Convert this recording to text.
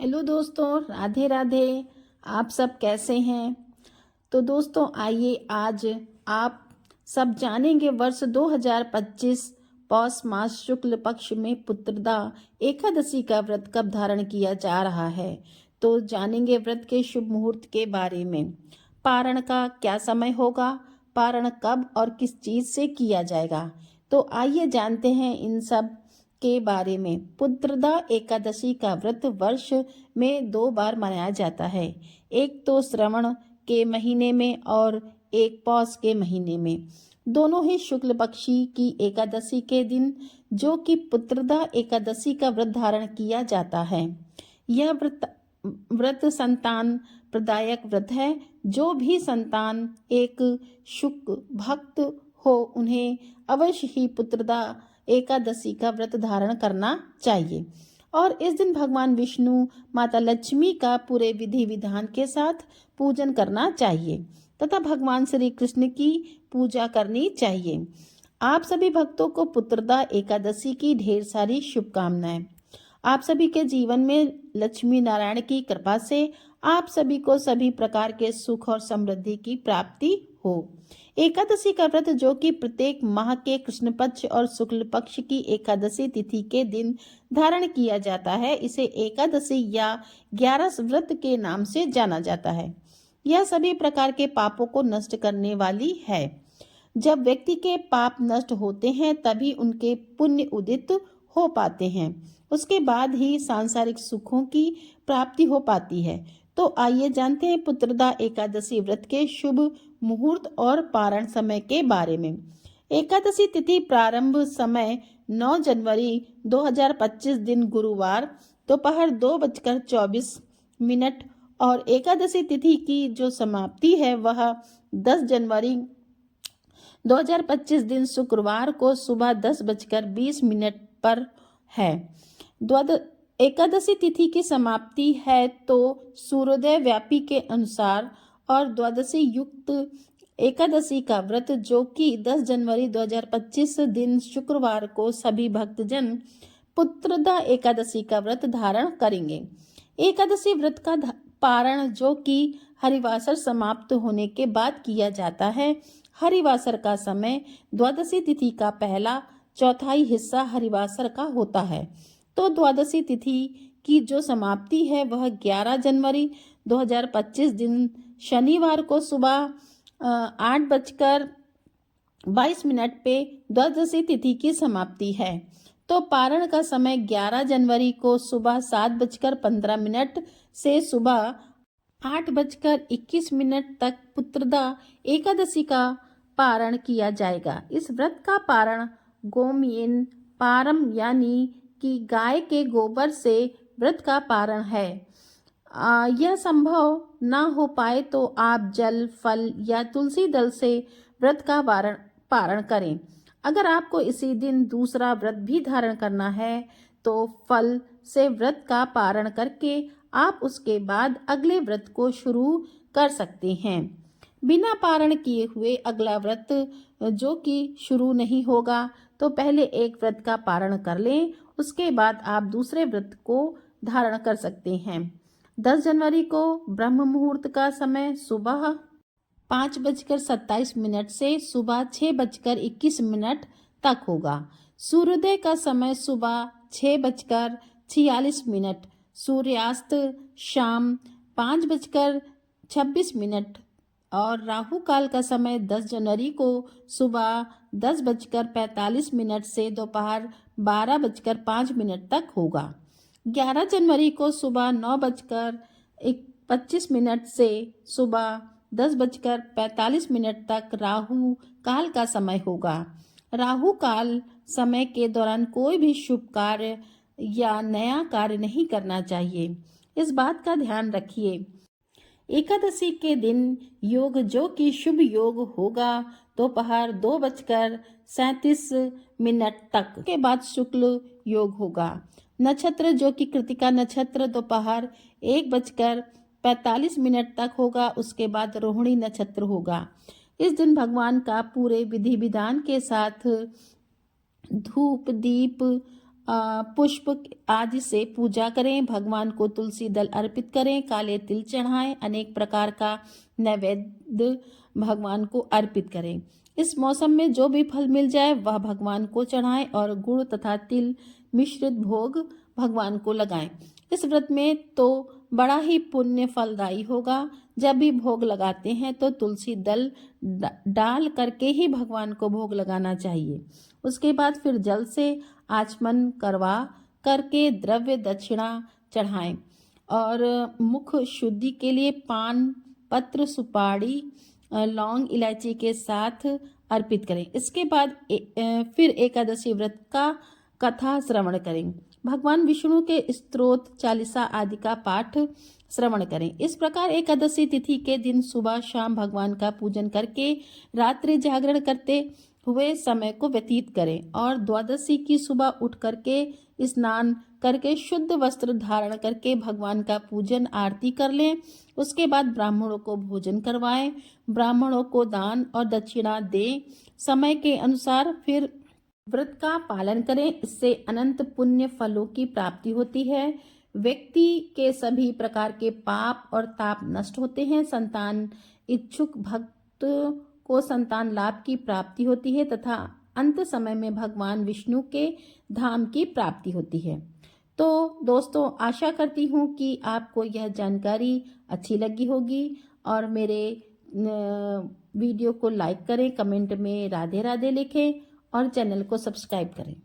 Hello दोस्तों, राधे राधे। आप सब कैसे हैं? तो दोस्तों आइए आज आप सब जानेंगे वर्ष 2025 पौष मास शुक्ल पक्ष में पुत्रदा एकादशी का व्रत कब धारण किया जा रहा है। तो जानेंगे व्रत के शुभ मुहूर्त के बारे में। पारण का क्या समय होगा, पारण कब और किस चीज से किया जाएगा। तो आइए जानते हैं इन सब के बारे में। पुत्रदा एकादशी का व्रत वर्ष में 2 बार मनाया जाता है। एक तो श्रवण के महीने में और एक पौष के महीने में। दोनों ही शुक्ल पक्षी की एकादशी के दिन जो कि पुत्रदा एकादशी का व्रत धारण किया जाता है। यह व्रत संतान प्रदायक व्रत है। जो भी संतान एक शुक भक्त हो उन्हें अवश्य ही पुत्रदा एकादशी का व्रत धारण करना चाहिए। और इस दिन भगवान विष्णु, माता लक्ष्मी का पूरे विधि विधान के साथ पूजन करना चाहिए तथा भगवान श्री कृष्ण की पूजा करनी चाहिए। आप सभी भक्तों को पुत्रदा एकादशी की ढेर सारी शुभकामनाएं। आप सभी के जीवन में लक्ष्मी नारायण की कृपा से आप सभी को सभी प्रकार के सुख और समृद्धि की प्राप्ति हो। एकादशी का व्रत जो कि प्रत्येक माह के कृष्ण पक्ष और शुक्ल पक्ष की एकादशी तिथि के दिन धारण किया जाता है, इसे एकादशी या 11 व्रत के नाम से जाना जाता है। यह सभी प्रकार के पापों को नष्ट करने वाली है। जब व्यक्ति के पाप नष्ट होते हैं तभी उनके पुण्य उदित हो पाते हैं। उसके बाद ही सांसारिक सुखों की प्राप्ति हो पाती है। तो आइए जानते हैं पुत्रदा एकादशी व्रत के शुभ मुहूर्त और पारण समय के बारे में। एकादशी तिथि प्रारंभ समय 9 जनवरी 2025 दिन गुरुवार दोपहर 2:24 और एकादशी तिथि की जो समाप्ति है वह 10 जनवरी 2025 दिन शुक्रवार को सुबह 10:20 पर है। एकादशी तिथि की समाप्ति है तो सूर्योदय व्यापी के अनुसार और द्वादशी युक्त एकादशी का व्रत जो कि 10 जनवरी 2025 दिन शुक्रवार को सभी भक्तजन पुत्रदा एकादशी का व्रत धारण करेंगे। एकादशी व्रत का पारण जो कि हरिवासर समाप्त होने के बाद किया जाता है। हरिवासर का समय द्वादशी तिथि का पहला चौथाई हिस्सा हरिवासर का होता है। तो द्वादशी तिथि की जो समाप्ति है वह 11 जनवरी 2025 दिन शनिवार को सुबह 8:22 पे द्वादशी तिथि की समाप्ति है। तो पारण का समय 11 जनवरी को सुबह 7:15 से सुबह 8:21 तक पुत्रदा एकादशी का पारण किया जाएगा। इस व्रत का पारण गोमयेन पारम यानी कि गाय के गोबर से व्रत का पारण है। यह संभव न हो पाए तो आप जल, फल या तुलसी दल से व्रत का पारण करें। अगर आपको इसी दिन दूसरा व्रत भी धारण करना है तो फल से व्रत का पारण करके आप उसके बाद अगले व्रत को शुरू कर सकते हैं। बिना पारण किए हुए अगला व्रत जो कि शुरू नहीं होगा तो पहले एक व्रत का पारण कर लें, उसके बाद आप दूसरे व्रत को धारण कर सकते हैं। 10 जनवरी को ब्रह्म मुहूर्त का समय सुबह 5:27 से सुबह 6:21 तक होगा। सूर्योदय का समय सुबह 6:46, सूर्यास्त शाम 5:26 और राहु काल का समय 10 जनवरी को सुबह 10:45 से दोपहर 12:05 तक होगा। 11 जनवरी को सुबह 9:25 से सुबह 10:45 तक राहु काल का समय होगा। राहु काल समय के दौरान कोई भी शुभ कार्य या नया कार्य नहीं करना चाहिए, इस बात का ध्यान रखिए। एकादशी के दिन योग जो कि शुभ योग होगा दोपहर 2:37 तक के बाद शुक्ल योग होगा। नक्षत्र जो कि कृतिका नक्षत्र दोपहर 1:45 तक होगा, उसके बाद रोहिणी नक्षत्र होगा। इस दिन भगवान का पूरे विधि विधान के साथ धूप, दीप पुष्प आदि से पूजा करें, भगवान को तुलसी दल अर्पित करें, काले तिल चढ़ाएं, अनेक प्रकार का नैवेद्य भगवान को अर्पित करें। इस मौसम में जो भी फल मिल जाए वह भगवान को चढ़ाएं और गुड़ तथा तिल मिश्रित भोग भगवान को लगाएं। इस व्रत में तो बड़ा ही पुण्य फलदायी होगा। जब भी भोग लगाते हैं तो तुलसी दल डाल करके ही भगवान को भोग लगाना चाहिए। उसके बाद फिर जल से आचमन करवा करके द्रव्य दक्षिणा चढ़ाएं और मुख शुद्धि के लिए पान पत्र सुपारी लौंग इलायची के साथ अर्पित करें। इसके बाद फिर एकादशी व्रत का कथा श्रवण करें। भगवान विष्णु के स्तोत्र चालीसा आदि का पाठ श्रवण करें। इस प्रकार एकादशी तिथि के दिन सुबह शाम भगवान का पूजन करके रात्रि जागरण करते हुए समय को व्यतीत करें और द्वादशी की सुबह उठ करके स्नान करके शुद्ध वस्त्र धारण करके भगवान का पूजन आरती कर लें। उसके बाद ब्राह्मणों को भोजन करवाएं, ब्राह्मणों को दान और दक्षिणा दें। समय के अनुसार फिर व्रत का पालन करें। इससे अनंत पुण्य फलों की प्राप्ति होती है। व्यक्ति के सभी प्रकार के पाप और ताप नष्ट होते हैं। संतान इच्छुक भक्त को संतान लाभ की प्राप्ति होती है तथा अंत समय में भगवान विष्णु के धाम की प्राप्ति होती है। तो दोस्तों, आशा करती हूँ कि आपको यह जानकारी अच्छी लगी होगी और मेरे वीडियो को लाइक करें, कमेंट में राधे राधे लिखें और चैनल को सब्सक्राइब करें।